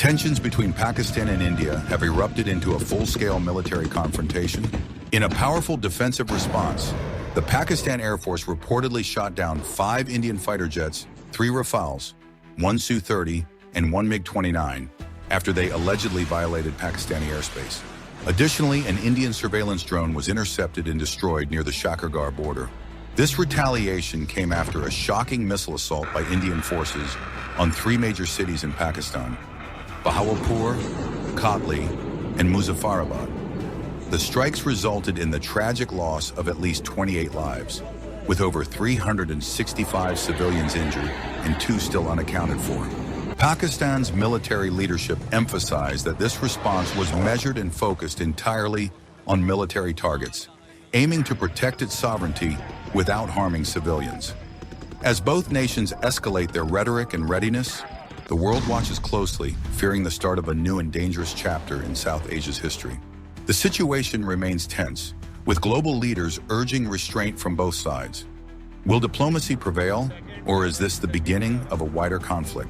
Tensions between Pakistan and India have erupted into a full-scale military confrontation. In a powerful defensive response, the Pakistan Air Force reportedly shot down 5 Indian fighter jets, 3 Rafales, 1 Su-30, and 1 MiG-29 after they allegedly violated Pakistani airspace. Additionally, an Indian surveillance drone was intercepted and destroyed near the Shakargarh border. This retaliation came after a shocking missile assault by Indian forces on 3 major cities in Pakistan: Bahawalpur, Kotli, and Muzaffarabad. The strikes resulted in the tragic loss of at least 28 lives, with over 365 civilians injured and 2 still unaccounted for. Pakistan's military leadership emphasized that this response was measured and focused entirely on military targets, aiming to protect its sovereignty without harming civilians. As both nations escalate their rhetoric and readiness, the world watches closely, fearing the start of a new and dangerous chapter in South Asia's history. The situation remains tense, with global leaders urging restraint from both sides. Will diplomacy prevail, or is this the beginning of a wider conflict?